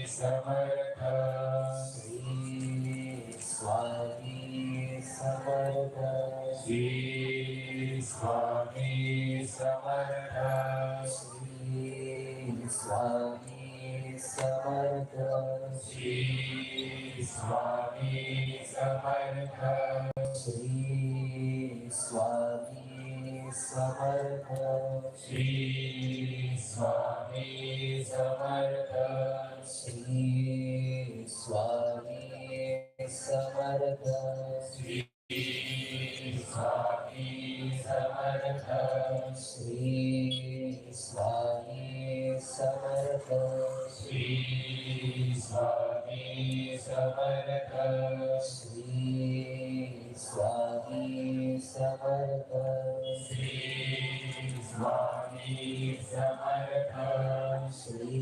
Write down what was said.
Samarth Shri Swami Samarth Shri Swami Samarth Shri Swami Samarth Shri Swami Samarth Shri Swami Samarth Shri Swami Samarth Shri Swami Samarth Shri Swami Samarth Shri Swami Samarth Shri Swami Samarth Shri Swami Samarth Shri Swami Samarth Shri